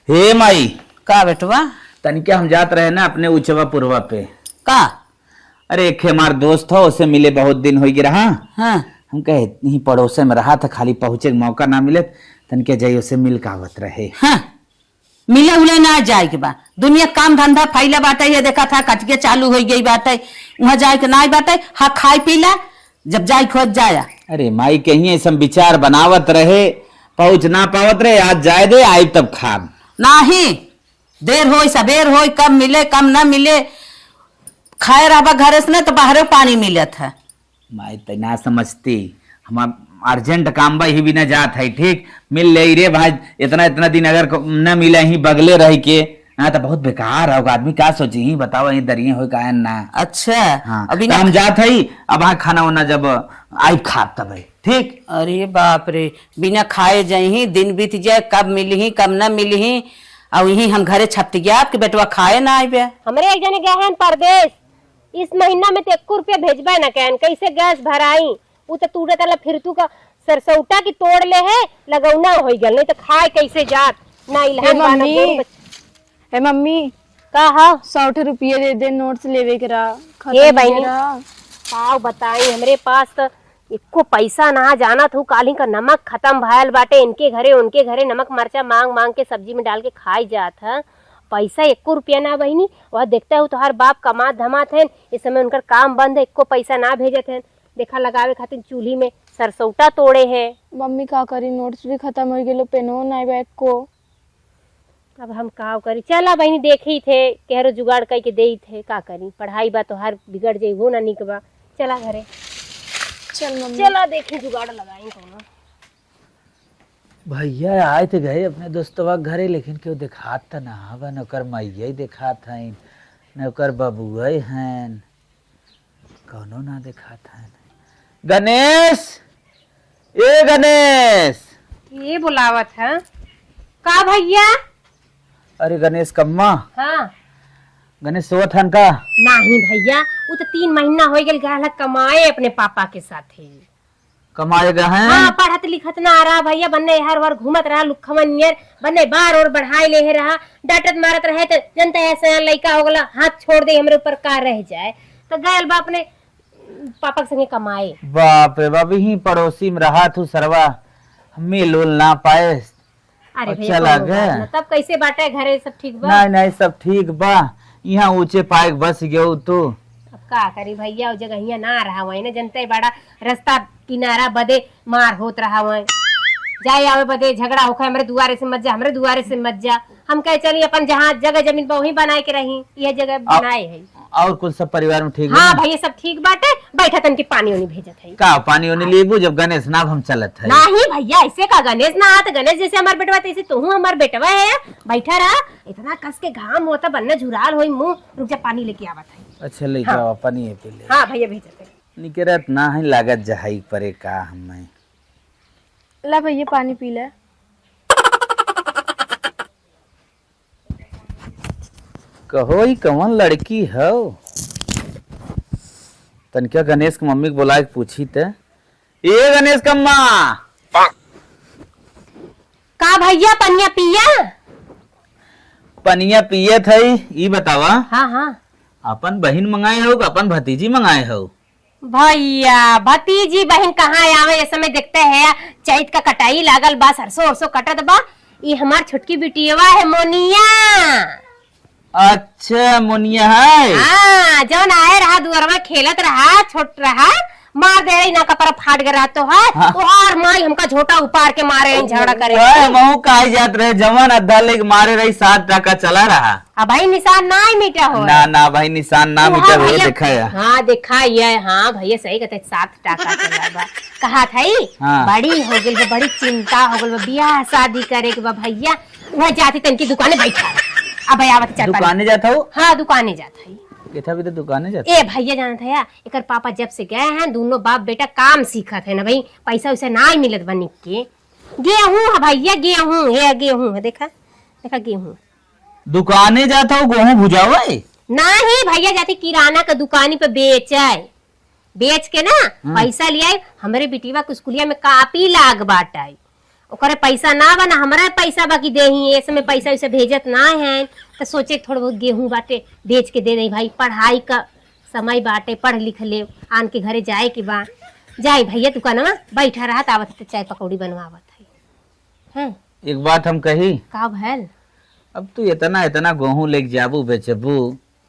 हे माई का बेटवा तनिके हम जात रहे ना अपने उचवा पुरवा पे। का? अरे एक हमार दोस्त हो, उसे मिले बहुत दिन हो गया रहा। हाँ हम कहे यहीं पड़ोसे में रहा था, खाली पहुंचे मौका ना मिले तनिके जाइए उसे मिल का आवत रहे। हाँ मिले उले ना जाए के बा, दुनिया काम धंधा फैला बाटे। ये देखा था कटके चालू हो गई बाटे, वहां जाए के ना बाटे। हाँ खाई पीला जब जाए खोज जाया। अरे माई कहीं ऐसा विचार बनावत रहे, पहुंच ना पावत रहे। आज जाए दे आई तब खाब नाही देर हो सबेर हो, कब मिले कब ना मिले। खाए रहा घरे से ना तो बाहर पानी मिलत है। माई तना समझती, हम अर्जेंट काम बा ही भी ना जात है। ठीक मिल ले रे भाई, इतना इतना दिन अगर न मिले ही बगले रह के ना तो बहुत बेकार होगा। आदमी क्या सोची ही बताओ, यही दरिये हो का ना। अच्छा हाँ अभी तो ना हम जात है अब हाँ खाना वाना जब आई खाब तब है। ठीक अरे बाप रे, बिना खाए जाही दिन बीत जाए, कब मिली कब ना मिली। और यही हम घरे छपट गया आपके बेटवा खाए ना आए। हमरे एक जने गए हैं परदेश, इस महीना में तो 1 रुपया भेजबे न कैन, कैसे गैस भराई। वो तो तूड़े तला फिर तू का सरसौटा की तोड़ ले है लगौना हो गल, नहीं तो खाए कैसे जात ना इल्हान बाना। ए मम्मी का हा 60 रुपये दे दे, नोट्स लेवे के रहा। ए बहनी आओ बताई, हमरे पास तो एको पैसा ना जाना था। काली का नमक खत्म भयल बाटे, इनके घरे उनके घरे नमक मरचा मांग मांग के सब्जी में डाल के खाई जात है। पैसा 1 रुपया ना बहनी। वह देखता है तुम्हार बाप कमात धमात है, इस समय उनका काम बंद है, एको पैसा ना भेजत है। देखा लगावे खातिर चूल्ही में सरसौटा तोड़े है। मम्मी का करी, नोट्स भी खत्म हो गए, पेनो ना बैग को। अब हम का करी, चला बहनी देखी थे केहरो जुगाड़ करके दे थे, का करी। पढ़ाई बा तो हर बिगड़ जाई, वो ना निक बा। चला घरे चल मम्मी चला देखी जुगाड़ लगाई कोनो। भैया आए थे गए अपने दोस्तवा घरे, लेकिन क्यों दिखात था ना हवा, नौकर मैया ही दिखात है, नौकर बबुआ हैं, कौनो ना दिखात है। गणेश, ए गणेश। ये बुलावत है का भैया? अरे गणेश कम्मा, हाँ गणेश सोवत हन का? नहीं भैया, वो तो 3 महीना हो गए गया कमाए अपने पापा के साथ ही। कमाएगा हैं? हाँ पढ़त लिखत ना आ रहा भैया, बन्ने हर बार घूमत रहा लुखमन नियर, बन्ने बार और बढ़ाई ले रहा, डांटत मारत रहे तो जनता ऐसे लड़का हो गला, हाथ छोड़ दे हमरे ऊपर का रह जाए। तो गयल बा अपने पापा के संगे कमाए। बाप रे बाप, ही पड़ोसी में रहा तू सरवा, हमें लोल ना पाए। अरे अच्छा भैया लगे तब कैसे बाटे घरे सब ठीक बा? नहीं नहीं सब ठीक बा, यहाँ ऊंचे पाए बस गयो तू। अब का करी भैया, जगह यहाँ ना रहा वही ना, जनता बड़ा रास्ता किनारा बदे मार होत रहा वही, जाए आवे बदे झगड़ा होखे, हमरे दुआरे से मत जा, हमरे दुआरे से मत जा। हम कहे चलिए अपन जहाँ जगह जमीन पर वही बनाए के रही, यह जगह बनाए है। और कुछ सब परिवार में ठीक हाँ है? भैया सब ठीक बाटे, बैठा तन के पानी उनी भेजत है। का पानी उनी लीबू जब गणेश नाम हम चलत है? नहीं भैया ऐसे का गणेश ना आत, गणेश जैसे हमार बेटवा तैसे तू हमार बेटवा है। बैठा रहा, इतना कस के घाम होता बनना झुराल होई मुंह, रुक जा पानी लेके आवत है। अच्छा लेके आओ पानी है पहले। हाँ भैया भेजत है। निकरत ना है लागत जहाई परे का हमें। ला भैया पानी पी ले। कहो ही कौन लड़की हो? तनिका गणेश की मम्मी को बुला के पूछी थे, ए गणेश कम्मा। का भैया पनिया पिया? पनिया पिए थे, ये बतावा हाँ हाँ अपन बहन मंगाए हो अपन भतीजी मंगाए हो? भैया भतीजी बहन कहाँ आवे, इस समय देखते हैं चैत का कटाई लागल बा, सरसों उरसों कटत बा। ये हमार छोटकी बिटियावा है मोनिया। अच्छा मोनिया है? हाँ जौन आए रहा दुआरवा खेलत रहा, छोट रहा, मार दे रही ना कपड़ा फाट गया तो है। हाँ। और माई हमका झोटा उपार के मारे झगड़ा करे। महू काहे जात रहे, जवान अद्धा लेके मारे रही, 7 टाका चला रहा। अब भाई निशान ना ही मिटा हो। ना ना भाई निशान ना मिटा हुए देखा है। हाँ देखा ये, हाँ भैया सही कहते, 7 टाका चला बा। कहा था हाँ। बड़ी हो गई, बड़ी चिंता हो गई, ब्याह शादी करे के बा भैया। वह जाती तन की दुकाने बैठा, अब आवत चल दुकाने जाता हूँ? हाँ दुकाने जाता है। किथा भी तो दुकाने जाता। ए भैया जाना था यार, एक पापा जब से गए हैं दोनों बाप बेटा काम सीखा थे ना भाई, पैसा वैसा ना ही मिलत बनी के। गेहूं है भैया, गेहूं है, गेहूं है, देखा देखा गेहूं। दुकाने जाता हूँ गेहूं भुजावे? नहीं भैया जाती किराना का दुकानी पे बेच के ना पैसा लिया, हमारे बिटिवा के स्कूलिया में कापी लाग बाटाई। ओकरे पैसा ना बना हमारा पैसा बाकी दे ही ऐसे में पैसा वैसे भेजत ना है तो सोचे थोड़ा बहुत गेहूं बाटे बेच के दे दे भाई पढ़ाई का समय बाटे पढ़ लिख ले आन के घरे जाए के बा जाए भैया दुकानवा बैठा रहा आवत तो चाय पकौड़ी बनवावत है हैं एक बात हम कही, का भैल अब तू इतना इतना गेहूं लेके जाबू बेचबू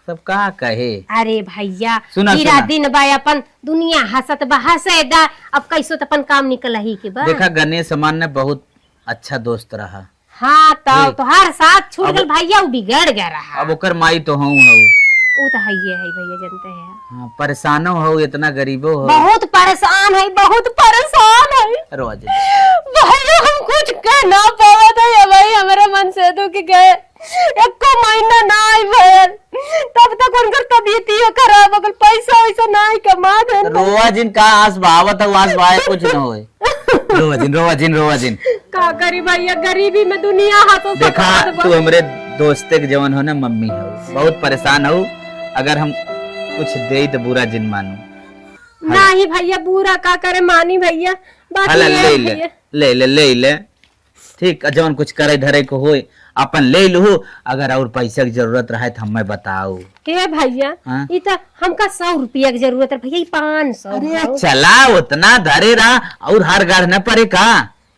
सब का कहे। अरे भैया सुना, पूरा सुना। दिन बा अपन दुनिया हंसत बा हंसे दा अब कैसो तो अपन काम निकल ही के बा देखा गणेश समान ने बहुत अच्छा दोस्त रहा। हाँ तो देख। तोहार साथ छूट अब- गल भैया वो बिगड़ गया रहा अब ओकर माई तो हूँ वो तो है भैया जानते हैं हाँ, परेशानो हो इतना गरीबो हो। बहुत परेशान है बहुत परेशान है रोज भैया हम कुछ कह ना पावत है भाई हमारे मन से दुख गए एक महीना ना आई भैल तब तक उनकर तबीयत ही खराब हो गल पैसा वैसा ना ही कमा दे रोवा जिन का आस बहावत है आस बहाए कुछ न होए। रोवा जिन का करी भैया गरीबी में दुनिया हाथों से देखा तू हमरे दोस्ते के जवन हो ना मम्मी हो बहुत परेशान हो अगर हम कुछ दे तो बुरा जिन मानू। नहीं भैया बुरा का करे मानी भैया बात हला ये है भैया। ले ठीक जवन कुछ करे धरे को होए अपन ले लू अगर और पैसा की जरूरत रहे तो हमें बताओ। के भैया हाँ? ये तो हमका 100 रुपया की जरूरत है भैया ये 500 अरे चला उतना धरे रहा और हार गाड़ न पड़े का।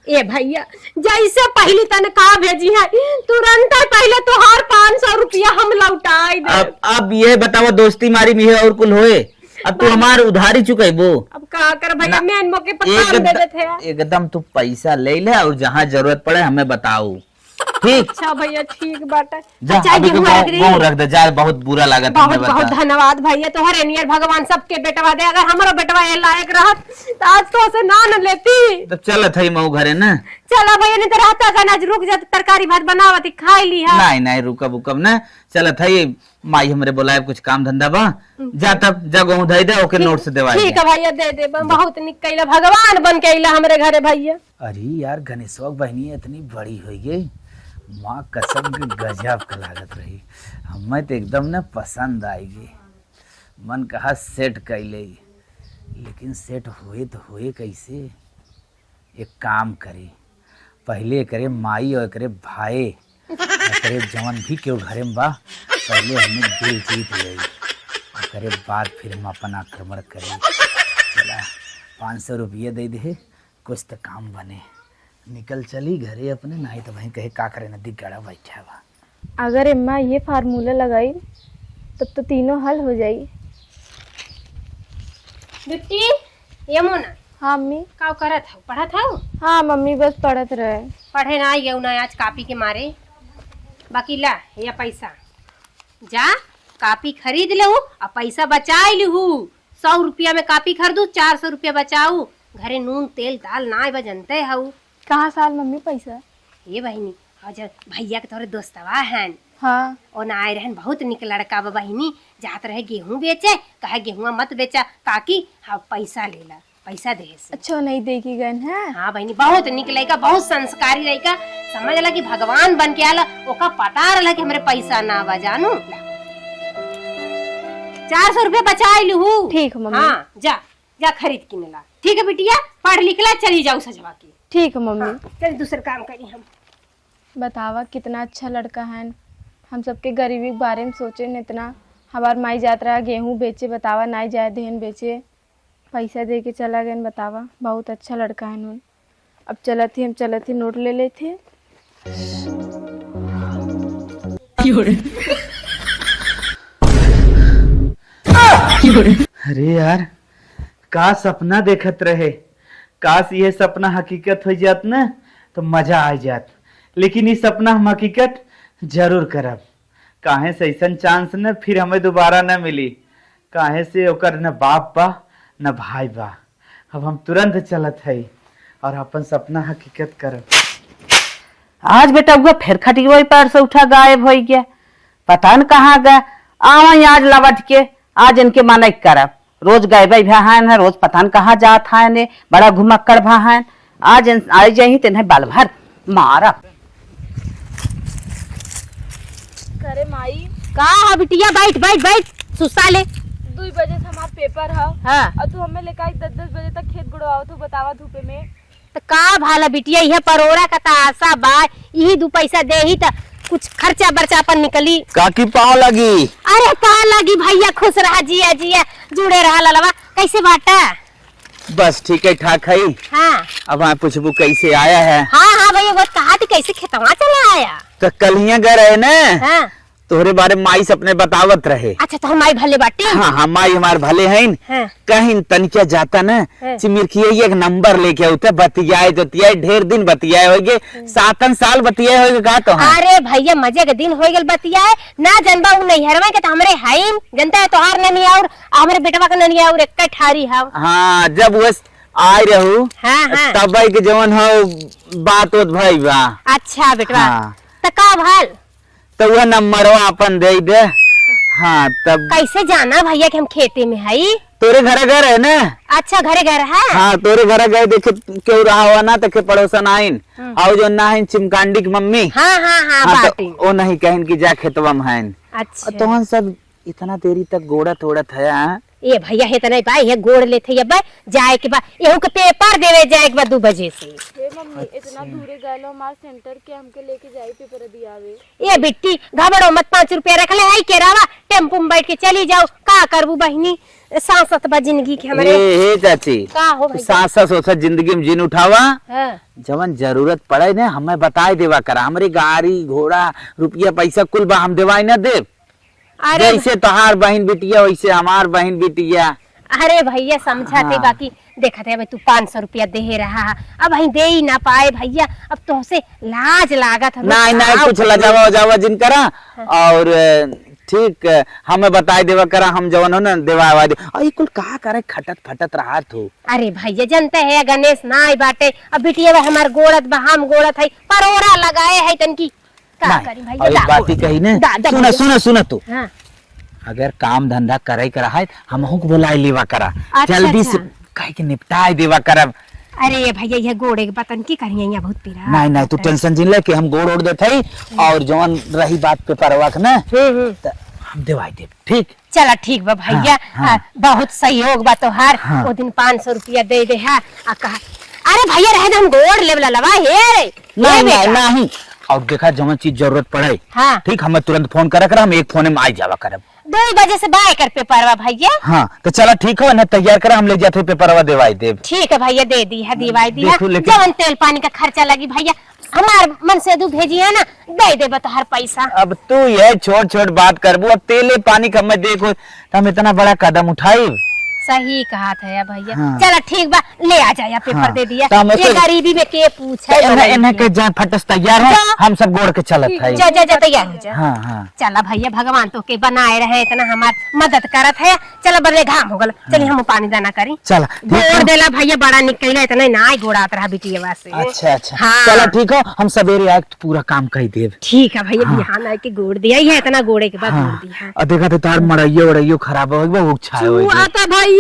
ए भैया जैसे पहली तनख्वाह भेजी है तुरंत पहले तो हर 500 रुपया हम लौटाई दे अब ये बताओ दोस्ती मारी में है और कुल होए अब तू हमार उधारी चुकेबो। अब का कर भैया मैं मौके पर काम दे देते हैं एकदम तू पैसा ले ले और जहाँ जरूरत पड़े हमें बताओ ठीक। अच्छा भैया ठीक बात है जा अच्छा अभी गेहूं रख रही गेहूं रख दे जा बहुत बुरा लागत बहुत हमें बहुत बता। धन्यवाद भैया तोहरे नियर भगवान सबके बेटवा दे अगर हमारा बेटवा ये लायक रहत तो आज तो से ना न लेती तब चल थई मऊ घरे ना। चला भैया नहीं तो रहता का आज रुक जा तरकारी भात बनावती खाई ली है नहीं रुकब उकब ना चल थई माई हमरे बोलाए कुछ काम धंधा बा जा तब जा गेहूं धई दे ओके नोट से देवा ठीक है भैया दे दे बहुत निक कैला भगवान बन के अइला हमरे घरे भैया अरे यार गणेशवा बहनी इतनी बड़ी हो गई माँ कसम की गजब का लागत रही हमें तो एकदम ना पसंद आएगी मन कहा सेट कैले लेकिन सेट हुए तो हुए कैसे। एक काम करे पहले करे माई और करे भाई करे जवन भी क्यों घरे में बा पहले हमें दिल जीत ले और करे बाद फिर हम अपन आक्रमण करें। चला 500 रुपये दे दे कुछ तो काम बने निकल चली घरे अपने नहीं तो वहीं कहे का करे नदी गड़ा बैठा बा। अगर अम्मा ये फार्मूला लगाई तब तो तीनों हल हो जाई। बिट्टी यमुना हाँ मम्मी। का करत हो पढ़त हो हाँ मम्मी बस पढ़त रहे। पढ़े ना गए ना आज कापी के मारे बाकी ला या पैसा जा कापी खरीद ले और पैसा बचा लू 100 रुपया में कापी खरीदू 400 रुपया बचाऊ घरे नून तेल दाल ना बजनते हऊ कहाँ साल मम्मी पैसा? ये बहनी हजर भैया के तोरे दोस्तवा हैं हाँ और ना आए रहन बहुत निक लड़का बा बहिनी जात रहे गेहूं बेचे कहे गेहुआ मत बेचा काकी हाँ पैसा लेला पैसा दे से। अच्छा नहीं देखी गए हैं। हाँ बहनी बहुत निक लड़का बहुत संस्कारी लड़का समझ ला कि भगवान बन के आला ओका पता रहा कि हमरे पैसा ना बा जानू 400 रुपया बचा लू। ठीक है मम्मी। हाँ जा जा खरीद के ला ठीक है बिटिया पढ़ लिख ला चली जाऊ सजवा के। ठीक है मम्मी। हाँ, चल दूसरा काम करी हम। बतावा कितना अच्छा लड़का है हम सबके गरीबी के बारे में सोचे न इतना हमार माई जात रहा गेहूं बेचे बतावा नाई जाए देहन बेचे पैसा दे के चला गए बतावा बहुत अच्छा लड़का है नून। अब हम चलत ही नोट ले लेते। अरे यार का सपना देखत रहे काश ये सपना हकीकत हो जात ना तो मजा आ जात लेकिन ये सपना हम हकीकत जरूर करब काहे से ऐसा चांस न फिर हमें दोबारा न मिली काहे से ओकर न बाप बा न भाई बा। अब हम तुरंत चलत है और अपन सपना हकीकत करब। आज बेटा हुआ फिर खटिया पैर से उठा गायब हो गया पता न कहाँ गया आवा आज लौट के आज इनके माना करब रोज गायब भाहन है रोज पता न कहाँ जात है ने बड़ा घुमक्कड़ भाहन आज आई जाही तेन बाल भर मारा। करे माई का हा बिटिया बैठ बैठ बैठ सुस्ता ले 2 बजे से हमार पेपर है हाँ और तू हमें लेकर 10-10 बजे तक खेत गुड़वाओ तू बतावा धूपे में तो का भाला बिटिया यह परोरा का ता आशा बा, यही 2 पैसा दे ही त कुछ खर्चा बर्चा अपन निकली। काकी पाँव लगी। अरे पा लगी भैया, खुश रहा, जिया जिया जुड़े रहा ललवा। कैसे बाटा? बस ठीक है ठाक है। हाँ अब मैं पूछबू कैसे आया है। हाँ भैया, वो कहा थी कैसे खेतवा चला आया। तो कल ही गए रहे ना, हाँ तोहरे बारे में माई अपने बतावत रहे। अच्छा तो हमारी भले बाटे। हाँ माई हमारे भले हैं। हाँ। कहीं तनिका जाता ना हाँ। चिमिरखिया एक नंबर लेके आते, बतियाए जोतियाए, ढेर दिन बतियाए होगे, 7 साल बतियाए होगे का तो। हाँ। अरे भैया मजे के दिन हो गए बतियाए ना, जनबा उ नैहरवा के तो हमरे हाइन जनता है, तोहार ननी और हमरे बेटवा का ननी और एक ठारी हाव। हाँ जब वो आए रहू हाँ। तब के जवन हो बात होत भाई बा। अच्छा बेटवा। हाँ। तो का भाल तो वह नंबर अपन दे दे। हाँ तब कैसे जाना भैया कि हम खेते में हई? तोरे घर है ना। अच्छा घरे घर है। हाँ तोरे घर गए देखे क्यों रहा हुआ ना, तके पड़ोसन आइन और जो ना है चिमकांडी की मम्मी। हाँ हाँ बाटी। तो वो नहीं कहें कि जा खेतवा में है। अच्छा तो हम सब इतना देरी तक गोड़त ओड़त है। हाँ? ये भैया है तो नहीं बा, ये गोड़ लेते ये बा जाए के बा, एहू के पेपर देवे जाए के बा 2 बजे से। हे मम्मी इतना दूरे गए हमारे सेंटर के हमके लेके जाई पेपर दियावे। ये बिट्टी घबड़ो मत, 5 रुपया रख ले, आई के रावा टेम्पो में बैठ के चली जाओ। का करबू बहनी, सांसत बा जिंदगी के हमरे। हे चाची का हो भैया? सांसा सोचा जिंदगी में जिन उठावा, हाँ। जवन जरूरत पड़े ना हमें बताए देवा करा। हमारी गाड़ी घोड़ा रुपया पैसा कुल बा हम देवाई ना दे। अरे जैसे तोहार बहन बिटिया वैसे हमार बहन बिटिया। अरे भैया समझाते हाँ। बाकी देखा थे तू 500 रुपया दे रहा, अब वही दे ही ना पाए भैया, अब तो से लाज लागत है। नहीं कुछ लजावा वजावा जिन करा और ठीक हमें बताए देवा करा, हम जवन हो ना देवा दे। और ये कुल कहा करे खटत फटत रहा तू। अरे भैया जानते है गणेश ना आई बाटे, अब बिटिया हमार गोड़त बा, हम गोड़त है, परोरा लगाए है तनकी का करी नहीं, भैया। और एक बात ही कही ना, सुना तू हाँ। अगर काम धंधा करे करा है हमहू को बुलाए लेवा करा। अच्छा, जल्दी से अच्छा। कहे के निपटाए देवा करब। अरे भैया ये गोड़े के बतन की करिए, यहाँ बहुत पीड़ा। नहीं तू टेंशन जिन ले के हम गोड़ ओढ़ देते और जवन रही बात पे परवाक ना तो हम दिवाई दे। ठीक चला ठीक बा भैया। हाँ। बहुत सहयोग बा तोहार। हाँ। वो दिन 500 रुपया दे दे है आ कहा अरे भैया रहे हम गोड़ लेवला लवा हे नहीं और देखा जवन चीज जरूरत पड़े हाँ। ठीक हमें तुरंत फोन करा कर, हम एक फोन में आई जावा करब। 2 बजे से बाय कर पेपरवा भैया। हाँ तो चला ठीक हो ना, तैयार करा हम ले जाते पेपरवा देवाई देव। ठीक है भैया, दे दी है दिवाई दी है। देखो लेकिन- जवन तेल पानी का खर्चा लगी भैया हमार मन से दू भेजी है ना, दे दे बता हर पैसा। अब तू ये छोट बात करबू, अब तेले पानी का मैं देखो हम इतना बड़ा कदम उठाई। सही कहा था भैया। हाँ। चला ठीक बा, ले आ जाया पेपर हाँ। दे दिया। तो हम ये ऐसे- गरीबी में के पूछे इन्हें के जा फटस तैयार है, जा। हम सब गोड़ के चलत है। जा तैयार हो जा। हाँ चला भैया, भगवान तो के बनाए रहे, इतना हमार मदद करत है। चला बड़े घाम हो गल, चलिए हम पानी दाना करी। चला गोड़ देला भैया बड़ा निकला, इतना ना गोड़ात रहा बिटिया से। अच्छा हाँ। चलो ठीक हो, हम सवेरे आए तो पूरा काम कर देव। ठीक है भैया, बिहान आके गोड़ दिया ही है, इतना गोड़े के बाद गोड़ दिया है। और देखा तो तार मड़इयो उड़इयो खराब हो गया, वो छाए हो गया। आता भैया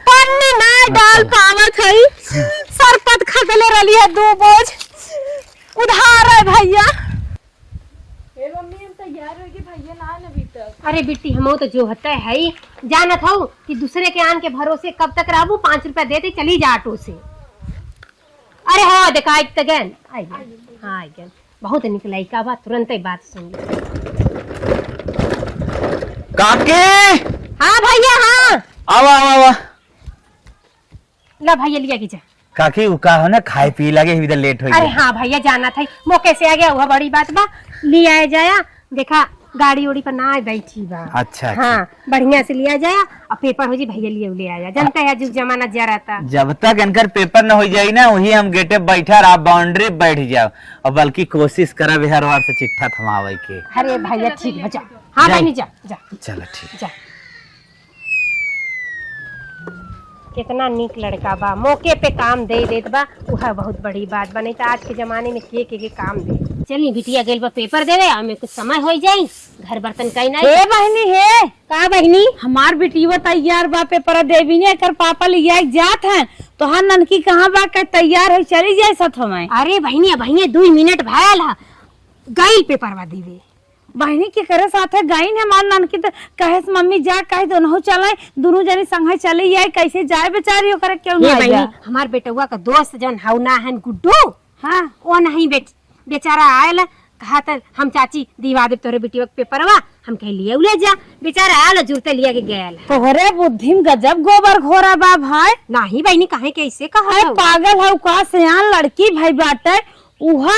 पन्नी ना डाल पावत है, सरपत खदले रली है 2 बोझ उधार है भैया। हे मम्मी हम तैयार हो गए, भैया ना आए अभी तक। अरे बिट्टी हम तो जो होता है ही जानत हो कि दूसरे के आन के भरोसे कब तक रहू। 5 रुपया देते चली जा ऑटो से। अरे हाँ देखा एक तगन आई गए। हाँ आई गए, बहुत निकला का बात, तुरंत ही बात सुन ली। काके हाँ भैया हाँ, आवा ला भैया लिया की जा। काकी उका हो ना खाए पी लगे इधर लेट हो अरे गया। हाँ भैया जाना था, मौके से आ गया, वह बड़ी बात बा। लिया जाया, देखा गाड़ी उड़ी पर ना बैठी बा। अच्छा हाँ बढ़िया से लिया जाया और पेपर हो जी भैया लिए ले आया। जानता है जुग जमाना जा रहा था। जब तक इनकर पेपर न हो जाए ना वही हम गेटे बैठा और आप बाउंड्री बैठ जाओ, और बल्कि कोशिश करा बिहार वार से चिट्ठा थमावे के। अरे भैया ठीक है, जा। हाँ जाए। बहनी जा जा चलो ठीक। जा। कितना नीक लड़का बा, मौके पे काम दे देत बा, वह बहुत बड़ी बात बा। नहीं तो आज के जमाने में के काम दे। चली बिटिया गेल बा पेपर देवे, हमें कुछ समय हो जाई, घर बर्तन कहीं नहीं। हे बहनी हे का बहनी? हमार बेटीवा तैयार बा पेपर देवी ने कर पापा ले जात है, तो हर ननकी कहाँ बा कर तैयार है चली जाए साथ हमें। अरे बहनी 2 मिनट भयल है, गई पेपर बा देवे। बहनी के करे साथे गई है मान नानकी तो कहे से मम्मी जा कहे दोनों चले दोनों जनी संगे चले जाए कैसे जाए बेचारी ओकरे क्यों ये ना बहनी जा हमार बेटुआ का दोस्त जौन हौना है गुड्डू हाँ वो नहीं बेचारा आयल कहा था हम चाची दिवा दे तोरे बेटिया के पेपरवा हम कह लिए ले जा बेचारा आयल जुरते लिया के गया तोहरे बुद्धि में गजब गोबर घोरा बा भाई नहीं बहनी कहे कैसे कहा अरे पागल है का सियान लड़की भाई बाटे उहा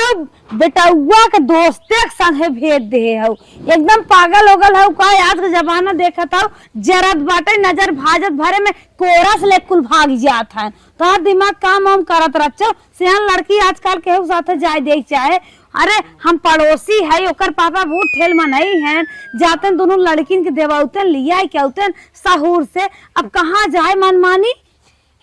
बेटौआ के दोस्ते के संगे भेज दे हौ एकदम पागल हो गल हौ का आज के जमाना देखत हौ जरत बाटे नजर भाजत भरे में कोरस ले कुल भाग जात है तो दिमाग काम हम करत रचो सियान लड़की आजकल केहू साथे जाए देख चाहे अरे हम पड़ोसी है ओकर पापा बहुत ठेल में नहीं है जातन दोनों लड़किन के देवाउतन लिया क्या उतन सहूर से अब कहाँ जाए मनमानी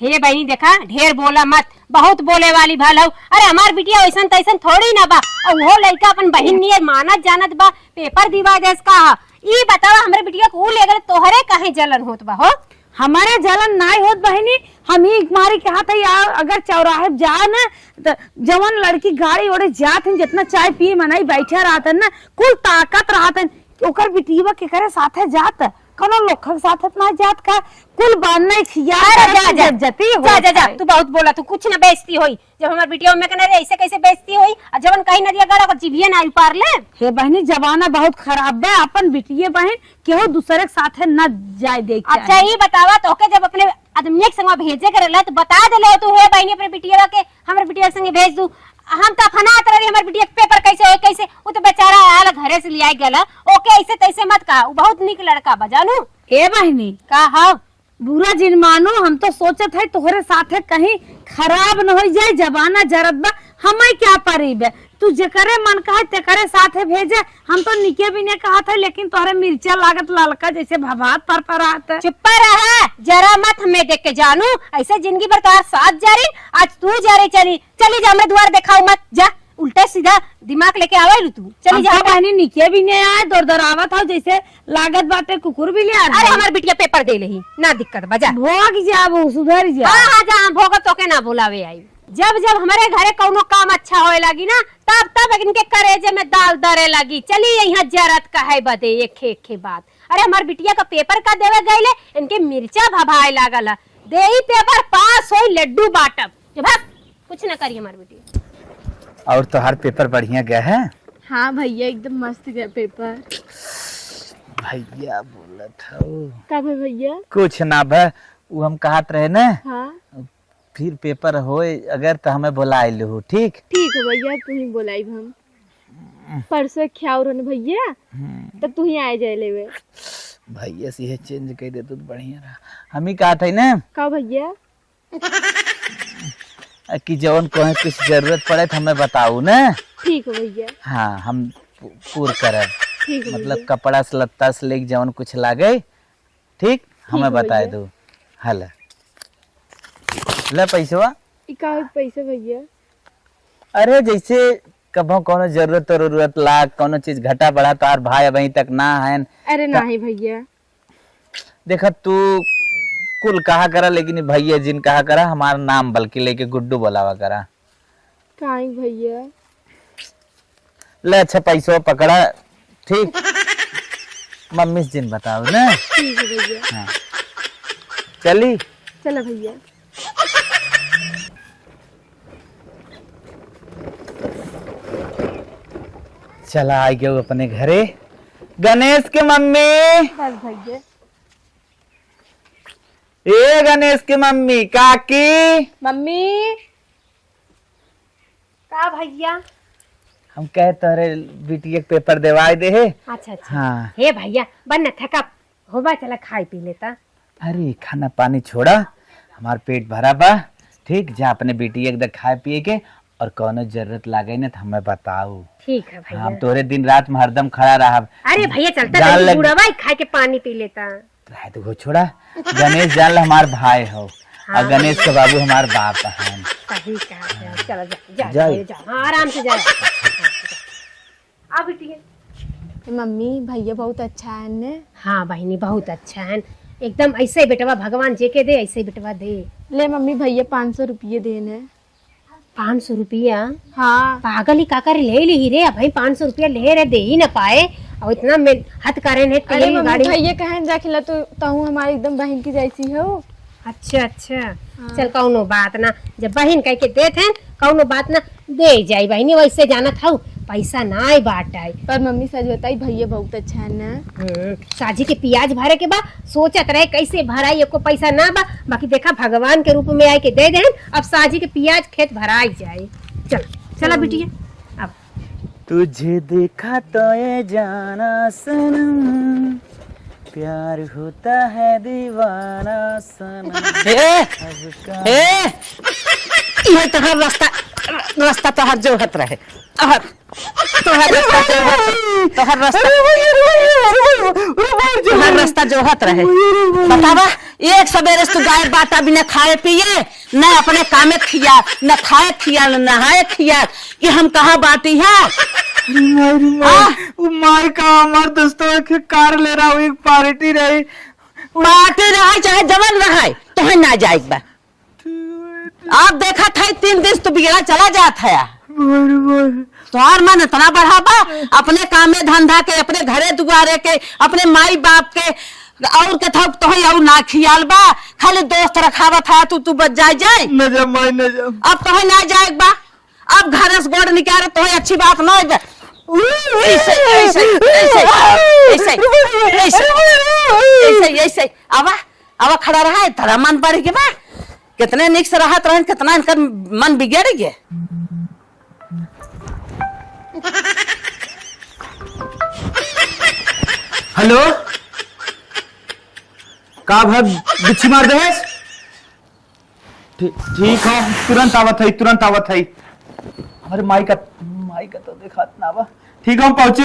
हे बहनी देखा ढेर बोला मत बहुत बोले वाली भाल हौ अरे हमार बिटिया वैसन तैसन थोड़ी ना बा और वो लड़का अपन बहन नियर मानत जानत बा पेपर दिवा देस का ई बतावा हमरे बिटिया को ले गए तोहरे काहे जलन होत बा हो हमारे जलन नाई होत बहनी हम ही मारी कहा था यार अगर चौराहे जा न तो जवन लड़की गाड़ी ओड़े जात हैं जितना चाय पिए मनाई बैठे रहते ना कुल ताकत रहते ओकर बिटिया के करे साथे जात कोनो लोग के साथे ना जात का कुल बांधने खिया जती हो जा जा जा तू बहुत बोला तू कुछ ना बेइज्जती होई जब हमार बिटिया में कहना रे ऐसे कैसे बेइज्जती होई और जवन कहीं नदिया गड़ा को जीविए ना उपार ले हे बहनी जमाना बहुत खराब है अपन बिटिया बहन केहू दूसरे के साथे न जाए देख अच्छा ये बतावा तो के जब अपने आदमी के संग भेजे करेला तो बता देले तू हे बहनी अपने बिटिया के हमर बिटिया संग भेज दू हम तो फनात रही हमार बिटिया के पेपर कैसे होए कैसे वो तो बेचारा आयल घरे से लिया गेला ओके ऐसे तैसे मत कहा वो बहुत निक लड़का बा जानू ए बहनी का हां बुरा जिन मानो हम तो सोचत है तोहरे साथे कहीं खराब न हो जाए जबाना जरत बा हमें क्या परीब है तू जेकरे मन कहे तेकरे साथे भेजे हम तो निके भी ने कहा था लेकिन तोहरे मिर्चा लागत लालका जैसे भभात पर परात चुप रहा जरा मत हमें देख के जानू ऐसे जिंदगी भर तोहार साथ जा रही आज तू जा रही चली जा हमरे द्वार दिखाओ मत जा उल्टा सीधा दिमाग लेके आवे तू चली जा बहनी निके भी नहीं आए दौड़ दौड़ावत हो जैसे लागत बाटे कुकुर भी ले अरे हमार बिटिया पेपर दे लेही ना दिक्कत बजा भोग जाबो सुधर जा हां हां जा भोग तो के ना बुलावे आई जब जब हमारे घरे कोनो काम अच्छा होए लगी ना तब तब इनके करेजे में दाल दरे लगी चली यहाँ जरत का है बदे एक बात अरे हमार बिटिया का पेपर का देवे गईले इनके मिर्चा भभाए लागल दे ही पेपर पास होई लड्डू बाटब भाग कुछ ना करी हमार बिटिया और तो हर पेपर बढ़िया गया है हाँ भैया एकदम मस्त गया पेपर भैया बोलत हो कब है भैया कुछ ना भा वो हम कहत रहे ना हाँ फिर पेपर होए अगर तो हमें बुलाए लो ठीक ठीक है भैया तू ही बोलाई हम परसों ख्याल रहने भैया तब तू ही आए जाए लेवे भैया से ये चेंज कर दे तो बढ़िया रहा हम ही कहा था ना का भैया कि जवन को कुछ जरूरत पड़े तो हमें बताऊ ना ठीक है भैया हाँ हम पूर करब ठीक है मतलब कपड़ा से लत्ता से लेके जवन कुछ लागे ठीक हमें बताए दो हल ले पैसा का पैसा भैया अरे जैसे कभो कोनो जरूरत लाग कोनो चीज घटा बढ़ा तो आर भाई अभी तक ना है अरे नहीं भैया देखा तू कुल कहा करा लेकिन भैया जिन कहा करा हमारा नाम बल्कि लेके गुड्डू बोलावा करा काहे भैया ले अच्छा पैसा पकड़ा ठीक मम्मी से जिन बताओ ना ठीक है भैया हाँ चली चलो भैया चला आ गए अपने घरे गणेश के मम्मी बस भैया ए गणेश की मम्मी काकी मम्मी का भैया हम कहे तोरे बिटिया के पेपर देवाए दे है अच्छा अच्छा हाँ हे भैया बन थका होबा चला खाई पी लेता अरे खाना पानी छोड़ा हमार पेट भरा बा ठीक जा अपने बिटिया के खाए पिए के और कोनो जरूरत लागे ना तो हमें बताओ ठीक है भैया हम तोरे दिन रात में हरदम खड़ा रहा अरे भैया चलता जान नहीं लग- बूढ़ा भाई खा के पानी पी लेता रहे तो छोड़ा गणेश जान हमार भाई हो और गणेश के बाबू हमार बाप है सही कहा चलो जा जा। जा हाँ आराम से जा आ बिटिया मम्मी भैया बहुत अच्छा है ने हाँ बहनी बहुत अच्छा है एकदम ऐसे ही बेटवा भगवान जे के दे ऐसे ही बेटवा दे ले मम्मी भैया 500 रुपये देने 500 रुपया हाँ पागल ही काकर ले ली रे भाई 500 रुपया ले रे दे ही ना पाए और इतना में हथ करे ने अरे तेरी मम्मी गाड़ी। भैया कहे जाखिला तो तहू हमारी एकदम बहन की जैसी हो। अच्छा अच्छा चल कौनो बात ना, जब बहन कह के देत हैं कौनो बात ना, दे जाई बहनी। वैसे जाना था पैसा ना आई बाट आई। पर मम्मी सच बताई भैया बहुत अच्छा है ना। साजी के प्याज भरे के बा सोचत रहे कैसे भराई, एको पैसा ना बा, बाकी देखा भगवान के रूप में आए के दे दे। अब साजी के प्याज खेत भराई जाए। चल चला बिटिया अब। तुझे देखा तो ये जाना सनम, प्यार होता है दीवाना सनम। ये तोहर रास्ता तोहर जोहत रहे, तोहर रास्ता जोहत रहे। बतावा एक सवेरे तू गाय बाटा बिना खाए पिए, न अपने कामे खिया, न खाए खिया न नहाए खिया, कि हम कहाँ बाटी है। मार का हमार दोस्तों के कार ले रहा हूँ, एक पार्टी रही, बाटी रहा चाहे जवन रहा तो ना जाए बा। आप देखा था 3 दिन तो बिगड़ा चला जाता है। तोहार मन इतना बढ़ावा अपने कामे धंधा के, अपने घरे दुआरे के, अपने माई बाप के, और के थक तो और ना खियाल बा, खाली दोस्त रखावत है तू बच जाए। न जा माई न जा। अब तो ना जाए बा, अब घर से गोड़ निकाले तो अच्छी बात ना है। ऐसे ऐसे ऐसे ऐसे ऐसे ऐसे आवा आवा खड़ा रहा है, तेरा मन बढ़ गया बा। कितने निक से राहत रहे, कितना इनका मन बिगड़ गया। हेलो का भाग बिच्छी मार दे। ठीक है, तुरंत आवत है। अरे माई का तो देखा ना बा। ठीक है हम पहुंचे।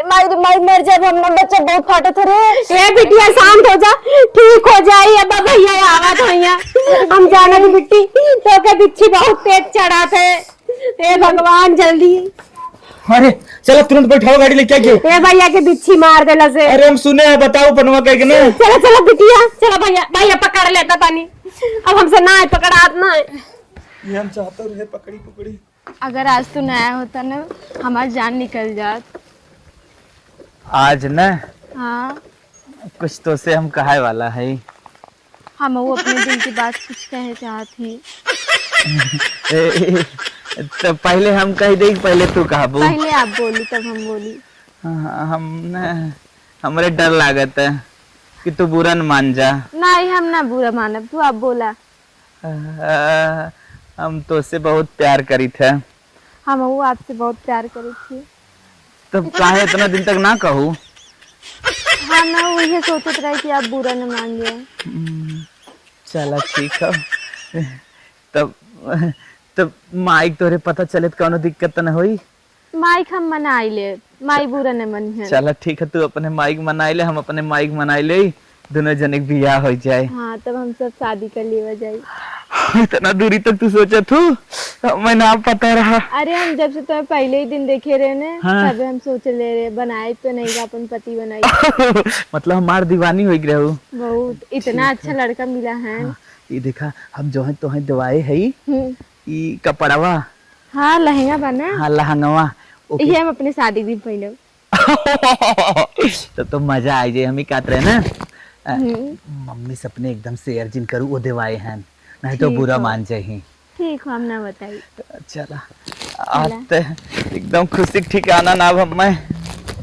माई मर जाए, हम बच्चा बहुत फाटे थे रे। ए बिटिया शांत हो जा, ठीक हो जाए। अब भैया आवाज भैया हम जाना नहीं बिट्टी, तो के बिच्छी बहुत तेज चढ़ा थे। हे भगवान जल्दी। अरे चलो तुरंत बैठाओ गाड़ी लेके आके। ए भैया के बिच्छी मार देला से। अरे हम सुने हैं, बताओ बनवा करके ना। चलो चलो बिटिया चलो, भैया पकड़ लेता पानी। अब हमसे ना है पकड़ात ना है। ये हम चाहते रहे पकड़ी। अगर आज तू नया होता ना, हमारी जान निकल जात। आज न हाँ कुछ तो से हम कहे वाला है। हम वो अपने दिल की बात कुछ कहे चाहती। तो पहले हम कह दे, पहले तू कहबू। पहले आप बोली तब हम बोली। हम न हमरे डर लागत है कि तू बुरा न मान जा। नहीं हम ना बुरा मानब, तू आप बोला। हम तो से बहुत प्यार करी थे। हम वो आपसे बहुत प्यार करी थी। तब काहे इतना दिन तक ना कहूँ। हाँ मैं वही सोचत रही कि आप बुरा न मान जाए। चला ठीक है। तब माइक तोरे पता चले तो कोनो दिक्कत न होई। माइक हम मनाई ले, माई बुरा न मन है। चला ठीक है, तू अपने माइक मनाई ले, हम अपने माइक मनाई ले, दोनों जने के बियाह हो जाए। हाँ तब हम सब शादी कर लिए जाए। इतना दूरी तक तू सोचा तू, मैं ना पता रहा। अरे हम जब से तुम्हें पहले ही दिन देखे रहे ने, हाँ। तब हम सोच ले रहे बनाए तो नहीं अपन पति बनाई। मतलब हमार दीवानी हो गए हो। बहुत इतना अच्छा लड़का मिला है। ये देखा हम जो है तो है दवाई है ई कपड़वा। हाँ लहंगा बना। हाँ लहंगवा ये हम अपने शादी दिन पहने। तो मजा आ जाए। हम ही कहते रहे ना मम्मी सपने एकदम से अर्जिन करूँ वो दवाई हैं, नहीं तो बुरा मान जाए। ठीक हो हम ना बताई। चला आज तो एकदम खुशी ठिकाना ना मैं।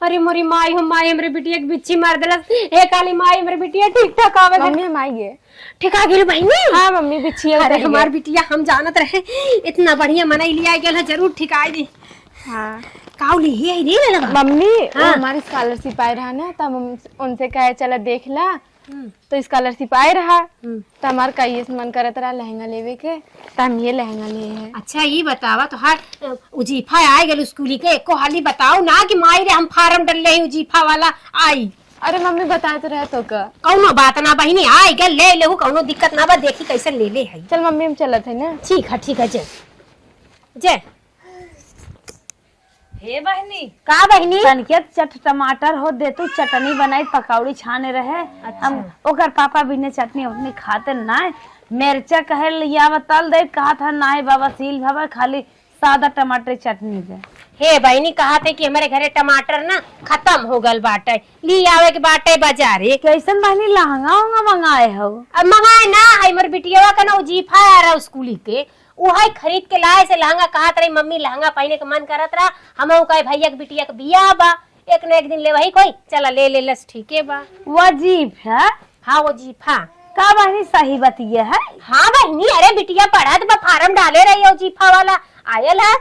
अरे मोरी माई हम माई हमरे बिटिया के बिच्छी मार देला। ए काली माई हमरे बिटिया ठीक ठाक आवे। मम्मी हम आई गए। ठीक आ गेल बहिनी। हाँ मम्मी बिच्छी। अरे हमार बिटिया हम जानत रहे इतना बढ़िया मनाई लिया गेल है, जरूर ठीक आ दी। हाँ काउली ही नहीं लगा मम्मी। हाँ। हमारी स्कॉलरशिप आए रहा ना, तब हम उनसे कहे चला देख ला, तो स्कॉलरशिप आए रहा, तो हमार कई मन करत रहा लहंगा लेवे के, तो हम ये लहंगा लिए है। अच्छा ये बतावा तो हर उजीफा आए गेल स्कूली के, एको हाली बताओ ना कि माई रे हम फार्म डल ले उजीफा वाला आई। अरे मम्मी बताए तो रहे तो का कौनो बात ना बहिनी, आए गेल ले लेहू, कौनो दिक्कत ना बा, देखी कैसे ले ले है। चल मम्मी हम चलत है ना। ठीक है जय जय। हे बहनी का बहिनी तनके चट टमाटर हो दे तू, चटनी बनाई पकौड़ी छाने रहे। हम ओकर पापा बिने चटनी उतनी खाते ना, मिर्चा कहे लिया तल दे, कहा था ना बाबा सील भावा खाली सादा टमाटर चटनी दे। हे बहनी कहा थे कि हमारे घरे टमाटर ना खत्म हो गल बाटे, ली आवे के बाटे बाजारे। कैसन बहनी लहंगा उंगा मंगाए हो? अब मंगाए ना है मोर बिटिया का ना जीफा आ रहा स्कूली के, वही खरीद के लाए से लहंगा। कहा रही मम्मी लहंगा पहने के मन करत रहा, हम कहे भैया के बिटिया के बिया बा, एक न एक दिन ले वही कोई चला ले लस ठीक है बा। वजीफ है? हाँ वो जीफा का बहनी सही बतिये है? हाँ बहनी, अरे बिटिया पढ़त बा, फार्म डाले रही हो जीफा वाला आयल है।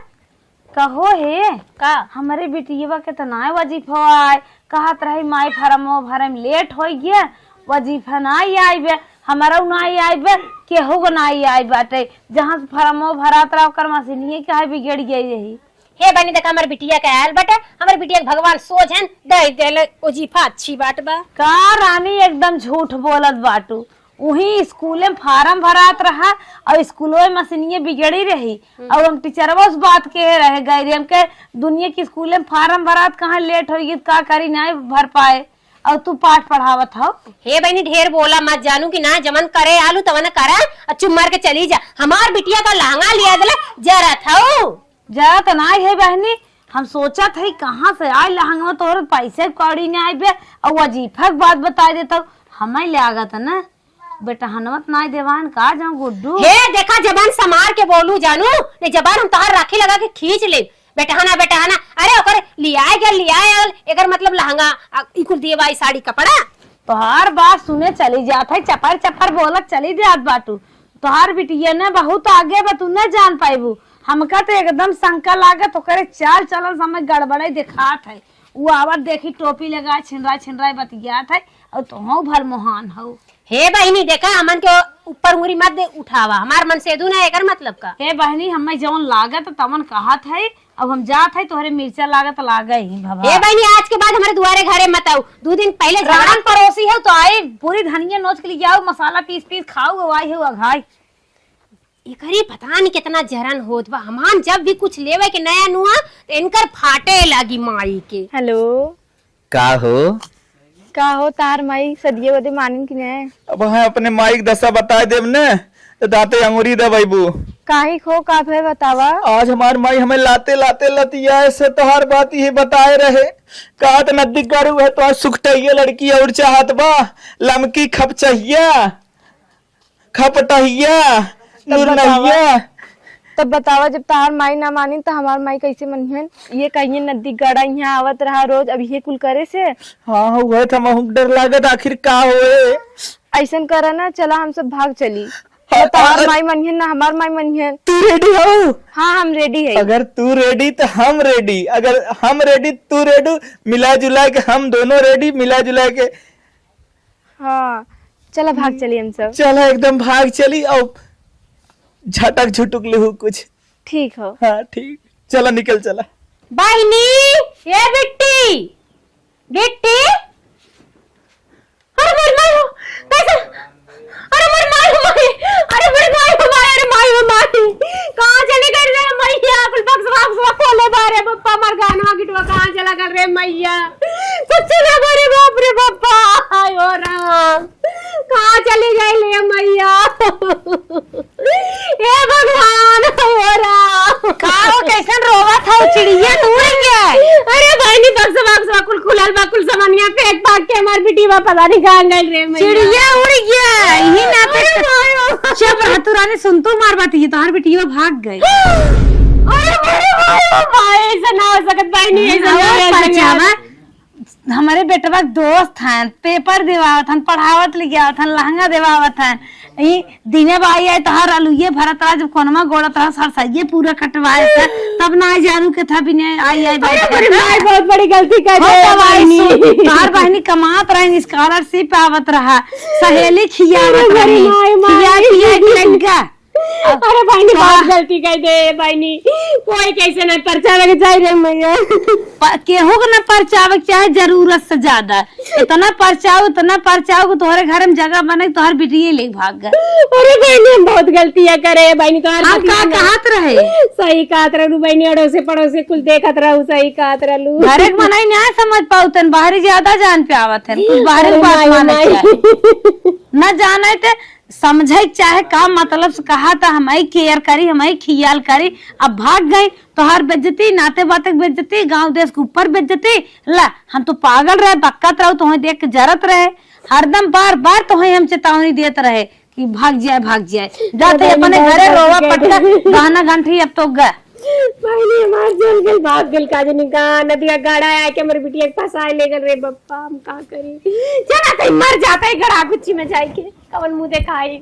कहो हे का हमारे बिटिया के तो ना वजीफा आए, कहत रही माई फरम लेट हो गया, वजीफा नहीं आइबे, हमारा नहीं आइबे, केहू को नहीं आई बाटे। जहाँ से फरमो भरात रहा ओकर मशीनिए काहे बिगड़ गई रही। हे बनी देखा हमारे बिटिया के आयल बटे, हमारे बिटिया के भगवान सोझन दे देले वजीफा अच्छी बात बा। का रानी एकदम झूठ बोलत बाटू, वही स्कूले में फार्म भरात रहा और स्कूलों में मशीनिए बिगड़ी रही और हम टीचरवा उस बात के रह गए हम के दुनिया की स्कूले में फार्म भरात कहाँ लेट होगी का करी नहीं भर पाए और तू पाठ पढ़ावत हो। हे बहनी ढेर बोला मत, जानू कि ना जमन करे आलू तवन करा और चुप मार के चली जा। हमार बिटिया का लहंगा लिया दिला जरा था जरा तो नहीं है बहनी, हम सोचा था कहाँ से आए लहंगा में, तोर पैसे कौड़ी नहीं आए और वजीफा की बात बता देता हमें ले आगा था ना बेटा हनवत नहीं देवान का जाऊं गुड्डू। हे देखा जबान समार के बोलू जानू, ने जबान हम तहार राखी लगा के खींच ले। बेटा हना अरे ओकर लियाए गया एकर मतलब लहंगा इकुल दिए बाई साड़ी कपड़ा। तोहार बात सुने चली जात है, चपर चपर बोलत चली जात बाटू। तोहार बिटिया ने बहुत आगे बा, तू न जान पाइबू। हमका तो एकदम शंका लागत ओकरे चाल चलन समय गड़बड़े दिखात है। वो आवत देखी टोपी लगा छिनरा बतियात है और तुम भल मोहान हो। हे बहनी देखा हमन के ऊपर उंगली मत दे उठावा, हमार मन से ना एकर मतलब का। हे बहनी हमें जौन लागत तमन कहत है, अब हम जात है तोहरे मिर्चा लागत लागे ही बाबा। हे बहनी आज के बाद हमारे दुआरे घरे मत आओ, 2 दिन पहले रान पड़ोसी है तो आए पूरी धनिया नोच के लिए आओ, मसाला पीस खाओ आई हो अघाई। एकरी पता नहीं कितना जरन होत बा। हमान जब भी कुछ लेवे के नया नुआ तो इनकर फाटे लगी माई के। हेलो का हो तार माई सदिये बदे मानिन कि नहीं? अब है अपने माई के दशा बताए देव ने तो दाते अंगूरी दबाइबू। काहे खो का भे बतावा। आज हमार माई हमें लाते लतिया से तोहार बात ही बताए रहे, कहा तो नजदीक करू है तो आज सुखटइया लड़की और चाहत बा, लमकी खप चाहिए खपटहिया नूर नहिया। तब बतावा जब तार माई ना मानी तो हमार माई कैसे मनिहन? ये कहिए नदी गड़ा यहाँ आवत रहा रोज, अब ये कुल करे से। हाँ हुआ था महू डर लागत आखिर का होए। ऐसन करा ना, चला हम सब भाग चली। तार माई मनिहन ना हमार माई मनिहन। तू रेडी हो? हाँ हम रेडी है। अगर तू रेडी तो हम रेडी, अगर हम रेडी तू रेडी, मिला जुला के हम दोनों रेडी, मिला जुला के। हाँ चला भाग चली हम सब। चला एकदम भाग चली और झटक झुटुक लेहू कुछ। ठीक हो। हाँ ठीक, चला निकल चला। बहनी ये बिट्टी बिट्टी, अरे मेरी माई हो कैसे, अरे मेरी माई हो माई, अरे मेरी माई हो माई, अरे माई हो माई कहाँ चली गई रे मैया? कुल बक्स खोले बारे पप्पा मर गानवा गिटवा कहाँ चला गल रे मैया? कुछ ना करे बाप रे पप्पा, आयो राम कहाँ चली गई ले मैया? हे भगवान हो राम, का कैसन रोवा था चिड़िया तू क्या? अरे बहनी बक्स कुल खुलल बा, कुल सामानिया फेंक भाग के हमार बिटी बा पता नहीं कहाँ गई रे मैया। चिड़िया उड़ गया यही ना पे चुप रह तू रानी, सुन तो मार बात, ये तोहार बिटिया भाग गई। अरे भाई ऐसा ना हो सकत बहनी, ऐसा ना हो सकत। हमारे बेटवा दोस्त हैं, पेपर देवावत हन, पढ़ावत ले गया हन, लहंगा देवावत हन। दिने बाई आए तोहार अलुए भरत रहा, जब कोनमा गोड़त रहा सरसइये पूरा कटवाए था, तब ना जानू के था बिना आई बहुत बड़ी गलती कर तोहार बहनी कमात रहे, स्कॉलरशिप आवत रहा, सहेली खियावत रही, खिया अरे बहनी बहुत गलती कर दे बहनी, कोई कैसे न परचावे के चाहिए मैया। केहू के न परचावे के चाहे जरूरत से ज्यादा, इतना परचाओ तोहरे घर में जगह बने तोहर बिटिया ले भाग गए। अरे बहनी हम बहुत गलतियां करे बहनी, हम का कहत रहे? सही कहत रहलू बहनी, अड़ोसे पड़ोसे कुल देखत रहू, सही कहत रहलू। घरे के मनाई नहीं समझ पाउतन, बाहरी ज्यादा जान पे आवत है, कुछ बाहरी बात माने न जाने ते समझे चाहे का मतलब से कहा था हमारी केयर करी हमारी खियाल करी, अब भाग गई तो हर बेइज्जती, नाते बाते की बेइज्जती, गांव देश के ऊपर बेइज्जती। ला हम तो पागल रहे, बक्कत रहो तुम्हें देख के जरत रहे, हरदम बार बार तुम्हें हम चेतावनी देते रहे कि भाग जाए जाते अपने घरे रोवा पटका गहना घंटी अब तो गए। पहले हमार जल गल भाग गल काजनी का नदिया गाड़ा आया के हमर बिटिया के पास आए ले गल रे बप्पा, हम का करी। चला कहीं मर जाता है गड़ा गुच्ची में जाए के, कवन मुंह दिखाई।